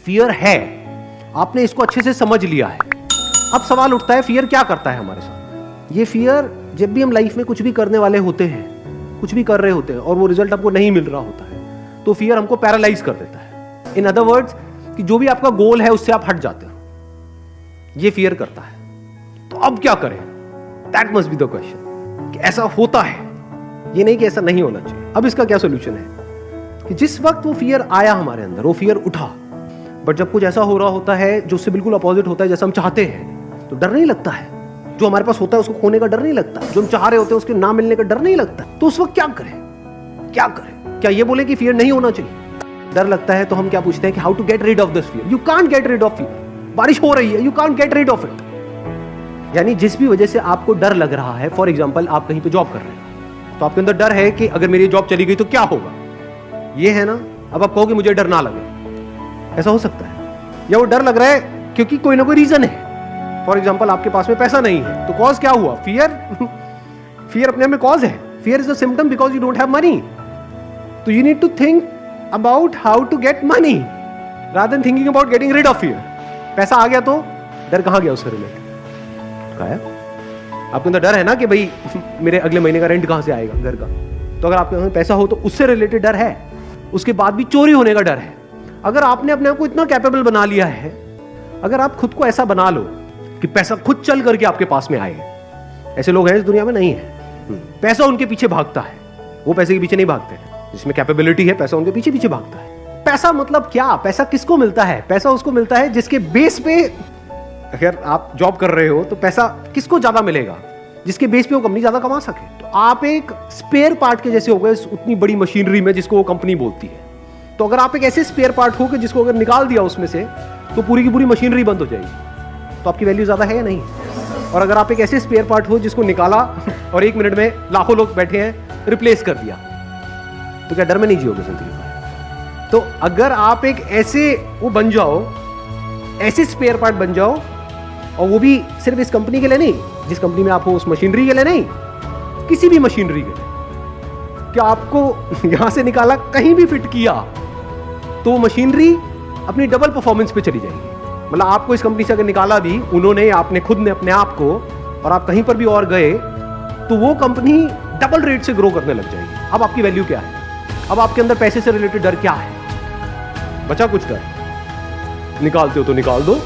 Fear है, आपने इसको अच्छे से समझ लिया है। अब सवाल उठता है फियर क्या करता है हमारे साथ। ये फियर जब भी हम लाइफ में कुछ भी करने वाले होते हैं, कुछ भी कर रहे होते हैं और वो रिजल्ट आपको नहीं मिल रहा होता है, तो फियर हमको पैरालाइज कर देता है। इन अदर वर्ड्स कि जो भी आपका गोल है उससे आप हट जाते हो, ये फियर करता है। तो अब क्या करें? That must be the question कि ऐसा होता है, ये नहीं कि ऐसा नहीं होना चाहिए। अब इसका क्या सोल्यूशन है कि जिस वक्त वो फियर आया हमारे अंदर, वो फियर उठा, बट जब कुछ ऐसा हो रहा होता है जो उससे बिल्कुल अपोजिट होता है जैसा हम चाहते हैं, तो डर नहीं लगता है। जो हमारे पास होता है उसको खोने का डर नहीं लगता, जो हम चाह रहे होते हैं उसके ना मिलने का डर नहीं लगता। तो उस वक्त क्या करें? क्या करें? क्या ये बोले कि फियर नहीं होना चाहिए? डर लगता है तो हम क्या पूछते हैं कि how to get rid of this fear. You can't get rid of fear. बारिश हो रही है, you can't get rid of it. यानी जिस भी वजह से आपको डर लग रहा है, फॉर एग्जाम्पल आप कहीं पे जॉब कर रहे हैं, तो आपके अंदर डर है कि अगर मेरी जॉब चली गई तो क्या होगा, ये है ना। अब आप कहो कि मुझे डर ना लगे, ऐसा हो सकता है। या वो डर लग रहा है क्योंकि कोई ना कोई रीजन है। फॉर एग्जाम्पल आपके पास में पैसा नहीं है, तो कॉज क्या हुआ? फियर। फियर अपने आप में कॉज है। Fear is a symptom because you don't have money. तो you need to think about how to get money rather than thinking about getting rid of fear. पैसा आ गया तो डर कहां गया उससे रिलेटेड? आपके अंदर डर है ना कि भाई मेरे अगले महीने का रेंट कहां से आएगा घर का। तो अगर आपके पास पैसा हो तो उससे रिलेटेड डर है। उसके बाद भी चोरी होने का डर है। अगर आपने अपने आप को इतना कैपेबल बना लिया है, अगर आप खुद को ऐसा बना लो कि पैसा खुद चल करके आपके पास में आए, ऐसे लोग हैं इस दुनिया में? नहीं है। पैसा उनके पीछे भागता है, वो पैसे के पीछे नहीं भागते हैं। जिसमें कैपेबिलिटी है, पैसा उनके पीछे पीछे भागता है। पैसा मतलब क्या? पैसा किसको मिलता है? पैसा उसको मिलता है जिसके बेस पे, अगर आप जॉब कर रहे हो तो पैसा किसको ज्यादा मिलेगा? जिसके बेस पे वो कंपनी ज्यादा कमा सके। तो आप एक स्पेयर पार्ट के जैसे हो गए उतनी बड़ी मशीनरी में जिसको वो कंपनी बोलती है। तो अगर आप एक ऐसे स्पेयर पार्ट हो कि जिसको अगर निकाल दिया उसमें से तो पूरी की पूरी मशीनरी बंद हो जाएगी, तो आपकी वैल्यू ज्यादा है या नहीं? और अगर आप एक ऐसे स्पेयर पार्ट हो जिसको निकाला और 1 मिनट में लाखों लोग बैठे हैं, रिप्लेस कर दिया, तो क्या डर में नहीं जियोगे जिंदगी में? तो अगर आप एक ऐसे वो बन जाओ, ऐसे स्पेयर पार्ट बन जाओ, और वो भी सिर्फ इस कंपनी के लिए नहीं, जिस कंपनी में आप हो उस मशीनरी के लिए नहीं, किसी भी मशीनरी के लिए, कि आपको यहां से निकाला, कहीं भी फिट किया, तो वो मशीनरी अपनी डबल परफॉर्मेंस पे चली जाएगी। मतलब आपको इस कंपनी से अगर निकाला भी उन्होंने, आपने खुद ने अपने आप को, और आप कहीं पर भी और गए, तो वो कंपनी डबल रेट से ग्रो करने लग जाएगी। अब आपकी वैल्यू क्या है? अब आपके अंदर पैसे से रिलेटेड डर क्या है? बचा कुछ डर? निकालते हो तो निकाल दो,